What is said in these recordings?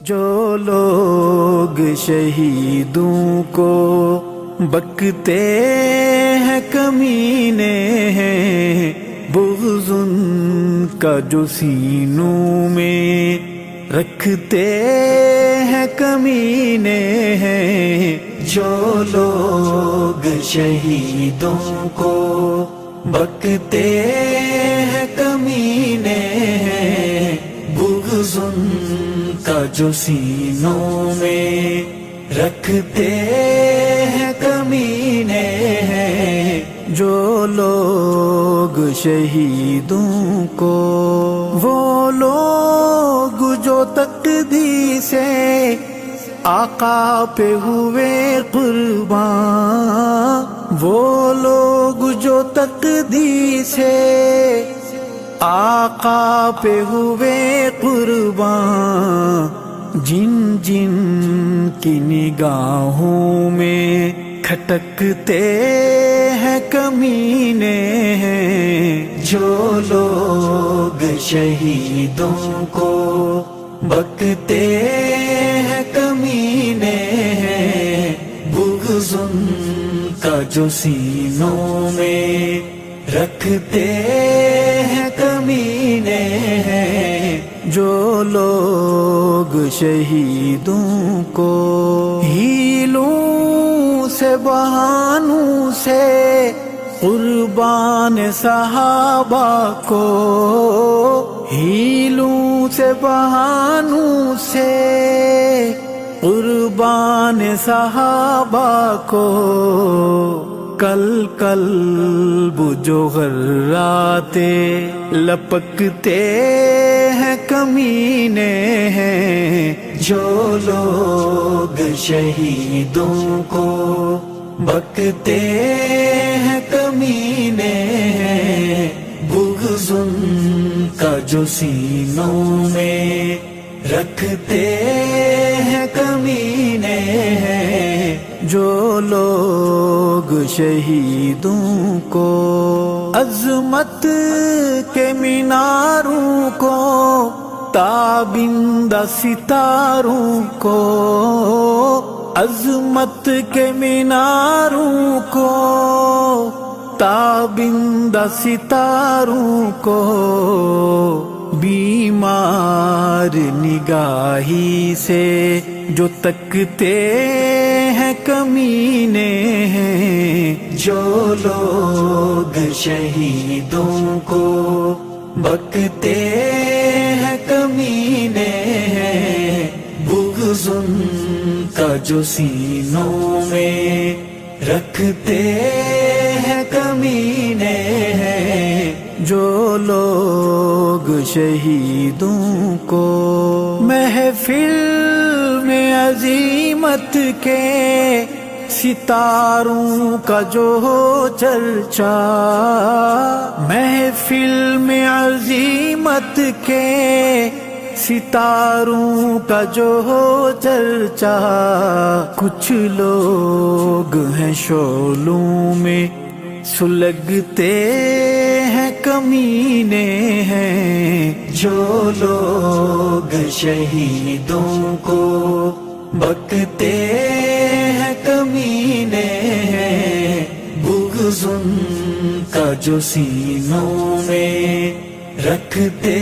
جو لوگ شہیدوں کو بکتے ہیں کمینے ہیں، بغض ان کا جو سینوں میں رکھتے ہیں کمینے ہیں۔ جو لوگ شہیدوں کو بکتے ہیں کمینے ہیں، بغض ان کا جو سینوں میں رکھتے ہیں کمینے ہیں۔ جو لوگ شہیدوں کو، وہ لوگ جو تقدیر سے آقا پہ ہوئے قربان، وہ لوگ جو تقدیر سے آقا پہ ہوئے قربان، جن جن کی نگاہوں میں کھٹکتے ہیں کمینے ہیں۔ جو لوگ شہیدوں کو بکتے ہیں کمینے ہیں، بغض ان کا جو سینوں میں رکھتے ہیں کمینے ہیں۔ جو لوگ شہیدوں کو ہیلوں سے بہانوں سے قربان صحابہ کو، ہیلوں سے بہانوں سے قربان صحابہ کو، کل قلب جو غراتے لپکتے ہیں کمینے ہیں۔ جو لوگ شہیدوں کو بکتے ہیں کمینے ہیں، بغض ان کا جو سینوں میں رکھتے ہیں کمینے ہیں۔ جو لوگ شہیدوں کو عظمت کے میناروں کو، تابندہ ستاروں کو، عظمت کے میناروں کو، تابندہ ستاروں کو، بیمار نگاہی سے جو تکتے ہیں کمینے ہیں۔ جو لوگ شہیدوں کو بکتے ہیں کمینے ہیں، بغض ان کا جو سینوں میں رکھتے ہیں کمینے ہیں۔ جو لوگ شہیدوں کو محفل میں عظیمت کے ستاروں کا جو چرچا، محفل میں عظیمت کے ستاروں کا جو چرچا، کچھ لوگ ہیں شعلوں میں سلگتے ہیں کمینے ہیں۔ جو لوگ شہیدوں کو بکتے ہیں کمینے ہیں، بغض ان کا جو سینوں میں رکھتے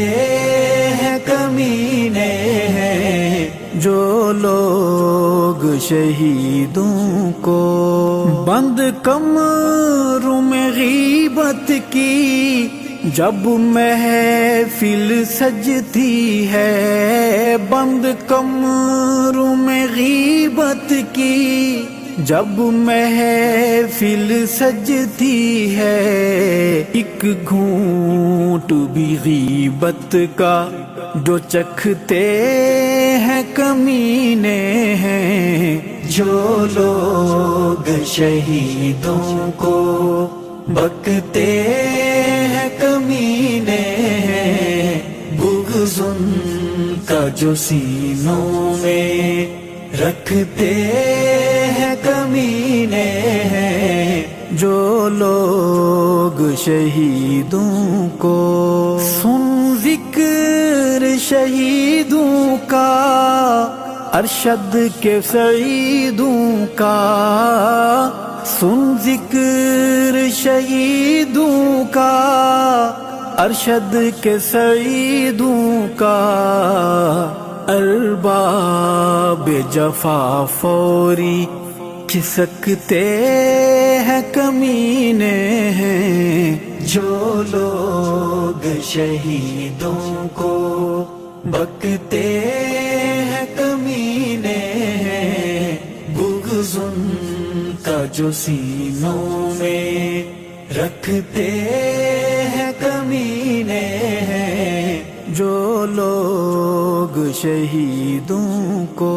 ہیں کمینے ہیں۔ جو لوگ شہیدوں کو بند کمروں میں غیبت کی جب محفل سجتی ہے، بند کمروں میں غیبت کی جب محفل سجتی ہے، ایک گھونٹ بھی غیبت کا جو چکھتے ہیں کمینے ہیں۔ جو لوگ شہیدوں کو بکتے ہیں کمینے ہیں، بغض ان کا جو سینوں میں رکھتے ہیں کمینے ہیں۔ جو لوگ شہیدوں کو سن ذکر شہیدوں کا ارشد کے سعیدوں کا، سن ذکر شہیدوں کا، ارشد کے سعیدوں کا، ارباب جفا فوری کھسکتے ہیں کمینے ہیں، جو لوگ شہیدوں کو بکتے ہیں کمینے ہیں، بغض ان کا جو سینوں میں رکھتے ہیں کمینے ہیں، جو لوگ شہیدوں کو